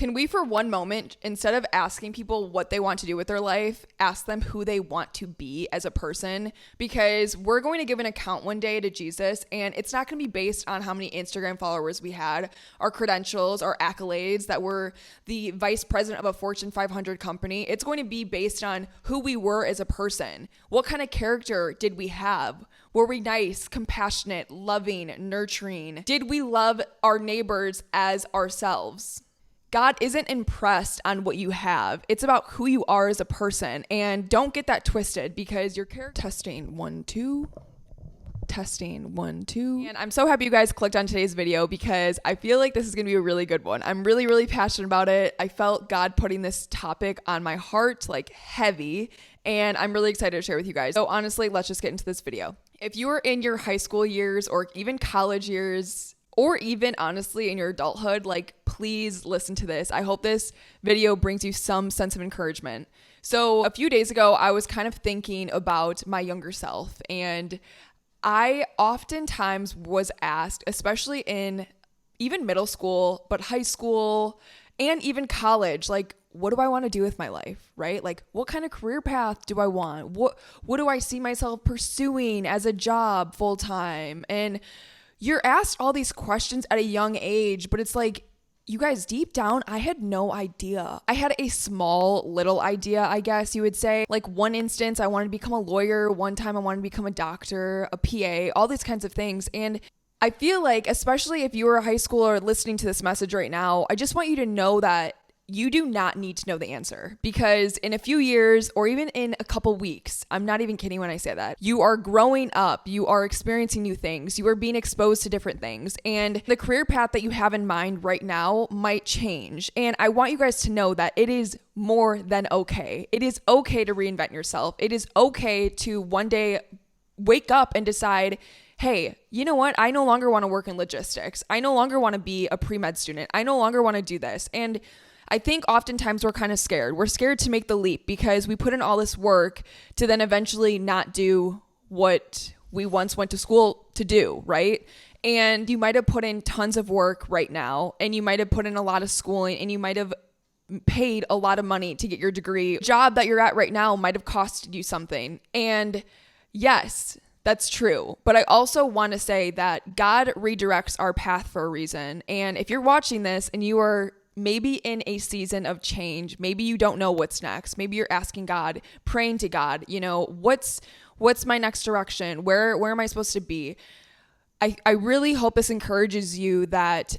Can we, for one moment, instead of asking people what they want to do with their life, ask them who they want to be as a person? Because we're going to give an account one day to Jesus, and it's not going to be based on how many Instagram followers we had, our credentials, our accolades, that we're the vice president of a Fortune 500 company. It's going to be based on who we were as a person. What kind of character did we have? Were we nice, compassionate, loving, nurturing? Did we love our neighbors as ourselves? God isn't impressed on what you have. It's about who you are as a person. And don't get that twisted, because your character... Testing, 1, 2. Testing, 1, 2. And I'm so happy you guys clicked on today's video, because I feel like this is going to be a really good one. I'm really, really passionate about it. I felt God putting this topic on my heart, like heavy, and I'm really excited to share with you guys. So honestly, let's just get into this video. If you are in your high school years or even college years, or even honestly in your adulthood, like, please listen to this. I hope this video brings you some sense of encouragement. So a few days ago, I was kind of thinking about my younger self, and I oftentimes was asked, especially in even middle school, but high school and even college, like, what do I want to do with my life, right? Like, what kind of career path do I want? What do I see myself pursuing as a job full time? And you're asked all these questions at a young age, but it's like, you guys, deep down, I had no idea. I had a small little idea, I guess you would say. Like, one instance, I wanted to become a lawyer. One time I wanted to become a doctor, a PA, all these kinds of things. And I feel like, especially if you are a high schooler listening to this message right now, I just want you to know that you do not need to know the answer, because in a few years or even in a couple weeks, I'm not even kidding when I say that, you are growing up, you are experiencing new things, you are being exposed to different things, and the career path that you have in mind right now might change. And I want you guys to know that it is more than okay. It is okay to reinvent yourself. It is okay to one day wake up and decide, hey, you know what? I no longer want to work in logistics. I no longer want to be a pre-med student. I no longer want to do this. And I think oftentimes we're kind of scared. We're scared to make the leap because we put in all this work to then eventually not do what we once went to school to do, right? And you might have put in tons of work right now, and you might have put in a lot of schooling, and you might have paid a lot of money to get your degree. The job that you're at right now might have costed you something. And yes, that's true. But I also want to say that God redirects our path for a reason. And if you're watching this and you are maybe in a season of change, maybe you don't know what's next, maybe you're asking God, praying to God, you know, what's my next direction? Where am I supposed to be? I really hope this encourages you that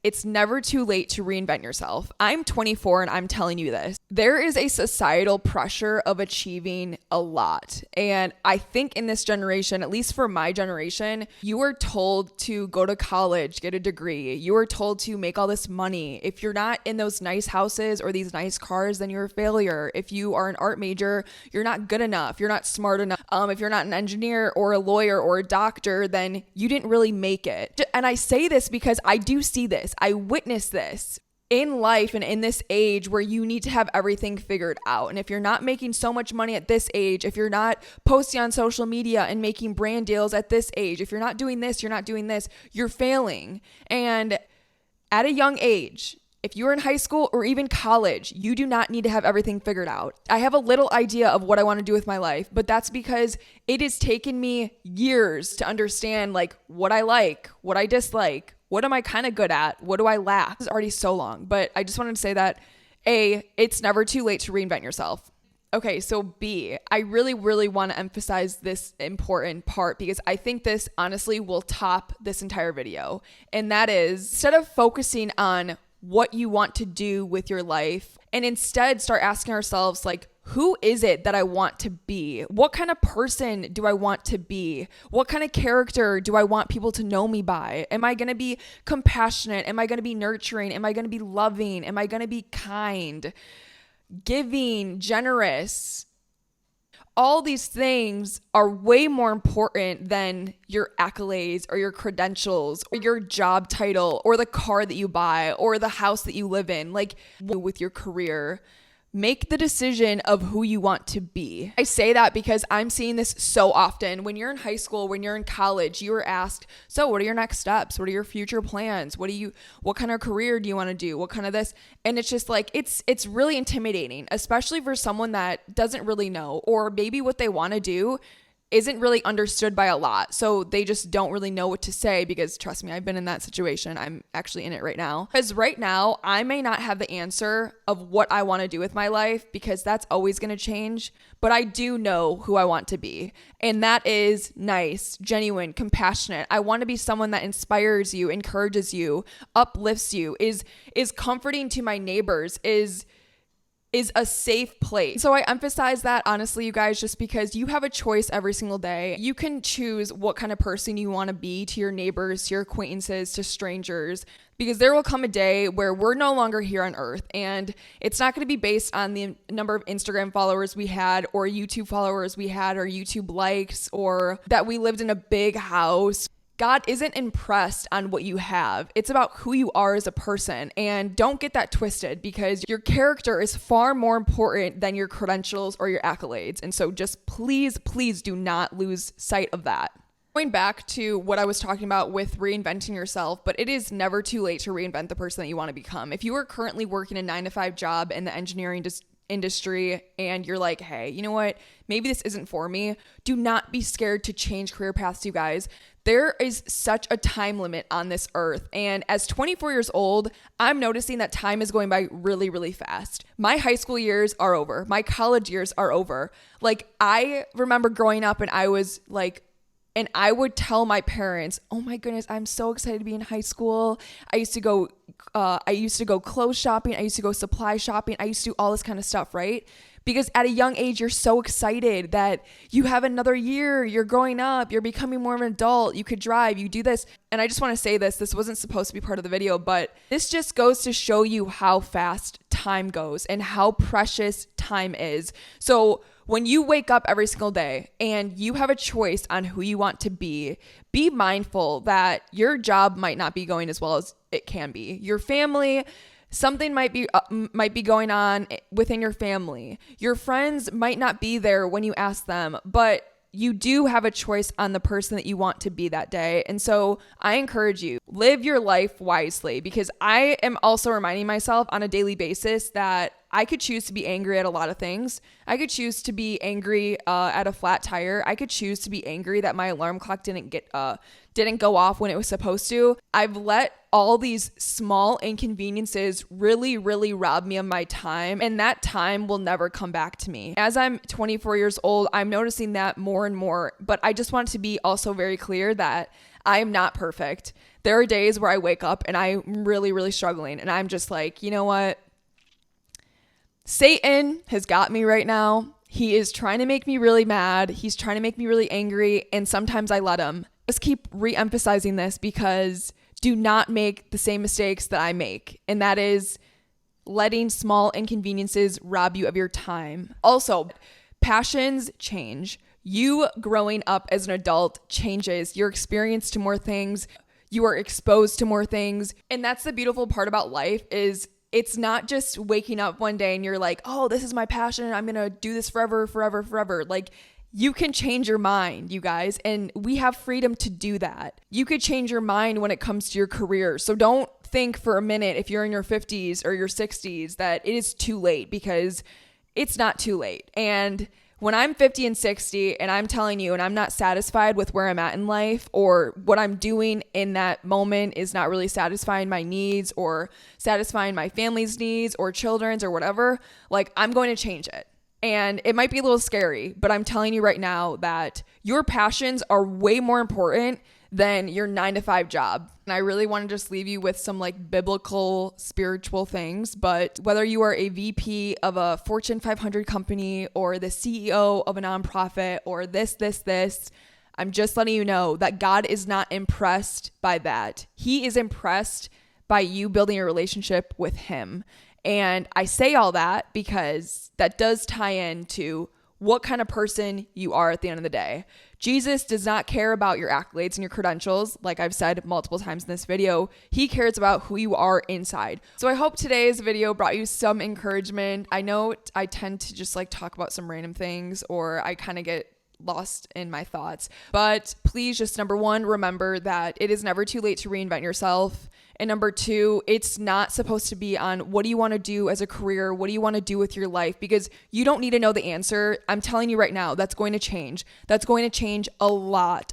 it's never too late to reinvent yourself. I'm 24 and I'm telling you this. There is a societal pressure of achieving a lot. And I think in this generation, at least for my generation, you are told to go to college, get a degree. You are told to make all this money. If you're not in those nice houses or these nice cars, then you're a failure. If you are an art major, you're not good enough. You're not smart enough. If you're not an engineer or a lawyer or a doctor, then you didn't really make it. And I say this because I do see this. I witness this in life and in this age where you need to have everything figured out. And if you're not making so much money at this age, if you're not posting on social media and making brand deals at this age, if you're not doing this, you're not doing this, you're failing. And at a young age, if you're in high school or even college, you do not need to have everything figured out. I have a little idea of what I want to do with my life, but that's because it has taken me years to understand like what I like, what I dislike, what am I kind of good at, what do I lack. This is already so long, but I just wanted to say that it's never too late to reinvent yourself. Okay, so B, I really, really want to emphasize this important part because I think this honestly will top this entire video. And that is, instead of focusing on what you want to do with your life, and instead start asking ourselves, like, who is it that I want to be? What kind of person do I want to be? What kind of character do I want people to know me by? Am I going to be compassionate? Am I going to be nurturing? Am I going to be loving? Am I going to be kind, giving, generous? All these things are way more important than your accolades or your credentials or your job title or the car that you buy or the house that you live in. Like, with your career, Make the decision of who you want to be. I say that because I'm seeing this so often. When you're in high school, when you're in college, you are asked, so what are your next steps? What are your future plans? What kind of career do you want to do? What kind of this? And it's just like, it's really intimidating, especially for someone that doesn't really know, or maybe what they want to do isn't really understood by a lot. So they just don't really know what to say, because trust me, I've been in that situation. I'm actually in it right now. Because right now, I may not have the answer of what I want to do with my life, because that's always going to change. But I do know who I want to be. And that is nice, genuine, compassionate. I want to be someone that inspires you, encourages you, uplifts you, is comforting to my neighbors, is a safe place. So I emphasize that, honestly, you guys, just because you have a choice every single day. You can choose what kind of person you want to be to your neighbors, to your acquaintances, to strangers, because there will come a day where we're no longer here on earth, and it's not going to be based on the number of Instagram followers we had, or YouTube followers we had, or YouTube likes, or that we lived in a big house. God isn't impressed on what you have. It's about who you are as a person. And don't get that twisted, because your character is far more important than your credentials or your accolades. And so just please do not lose sight of that. Going back to what I was talking about with reinventing yourself, but it is never too late to reinvent the person that you want to become. If you are currently working a 9-to-5 job in the engineering industry and you're like, hey, you know what? Maybe this isn't for me. Do not be scared to change career paths, you guys. There is such a time limit on this earth. And as 24 years old, I'm noticing that time is going by really, really fast. My high school years are over. My college years are over. Like, I remember growing up and I was like, and I would tell my parents, oh my goodness, I'm so excited to be in high school. I used to go clothes shopping. I used to go supply shopping. I used to do all this kind of stuff, right? Because at a young age, you're so excited that you have another year, you're growing up, you're becoming more of an adult, you could drive, you do this. And I just want to say this wasn't supposed to be part of the video, but this just goes to show you how fast time goes and how precious time is. So when you wake up every single day and you have a choice on who you want to be mindful that your job might not be going as well as it can be. Your family, something might be going on within your family. Your friends might not be there when you ask them, but you do have a choice on the person that you want to be that day. And so I encourage you, live your life wisely, because I am also reminding myself on a daily basis that I could choose to be angry at a lot of things. I could choose to be angry at a flat tire. I could choose to be angry that my alarm clock didn't go off when it was supposed to. I've let all these small inconveniences really, really rob me of my time, and that time will never come back to me. As I'm 24 years old, I'm noticing that more and more, but I just want to be also very clear that I am not perfect. There are days where I wake up and I'm really, really struggling, and I'm just like, you know what? Satan has got me right now. He is trying to make me really mad. He's trying to make me really angry, and sometimes I let him. Just keep re-emphasizing this, because do not make the same mistakes that I make, and that is letting small inconveniences rob you of your time. Also, passions change. You growing up as an adult changes your experience to more things. You are exposed to more things, and that's the beautiful part about life is it's not just waking up one day and you're like, oh, this is my passion. I'm going to do this forever. Like, you can change your mind, you guys, and we have freedom to do that. You could change your mind when it comes to your career. So don't think for a minute, if you're in your 50s or your 60s, that it is too late, because it's not too late. And when I'm 50 and 60 and I'm telling you, and I'm not satisfied with where I'm at in life, or what I'm doing in that moment is not really satisfying my needs or satisfying my family's needs or children's or whatever, like, I'm going to change it. And it might be a little scary, but I'm telling you right now that your passions are way more important than your 9-to-5 job. And I really want to just leave you with some like biblical, spiritual things. But whether you are a VP of a Fortune 500 company or the CEO of a nonprofit or this, I'm just letting you know that God is not impressed by that. He is impressed by you building a relationship with him. And I say all that because that does tie into what kind of person you are at the end of the day. Jesus does not care about your accolades and your credentials. Like I've said multiple times in this video, he cares about who you are inside. So I hope today's video brought you some encouragement. I know I tend to just like talk about some random things, or I kind of get lost in my thoughts, but please just number one, remember that it is never too late to reinvent yourself. And number two, it's not supposed to be on what do you want to do as a career? What do you want to do with your life? Because you don't need to know the answer. I'm telling you right now, that's going to change. That's going to change a lot.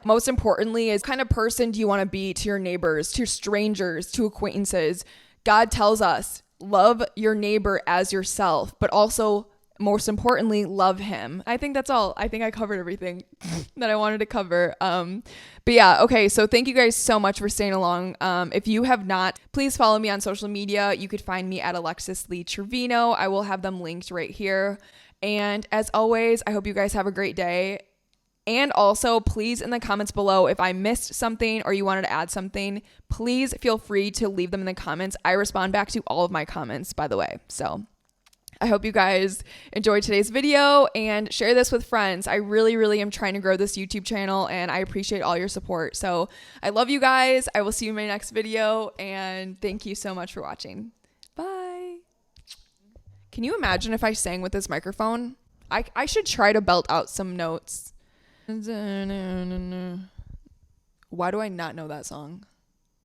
Most importantly is what kind of person do you want to be to your neighbors, to strangers, to acquaintances? God tells us, love your neighbor as yourself, but also most importantly, love him. I think that's all. I think I covered everything that I wanted to cover. But yeah, okay. So thank you guys so much for staying along. If you have not, please follow me on social media. You could find me at Alexis Lee Trevino. I will have them linked right here. And as always, I hope you guys have a great day. And also, please, in the comments below, if I missed something or you wanted to add something, please feel free to leave them in the comments. I respond back to all of my comments, by the way. So I hope you guys enjoyed today's video and share this with friends. I really am trying to grow this YouTube channel, and I appreciate all your support. So I love you guys. I will see you in my next video, and thank you so much for watching. Bye. Can you imagine if I sang with this microphone? I should try to belt out some notes. Why do I not know that song?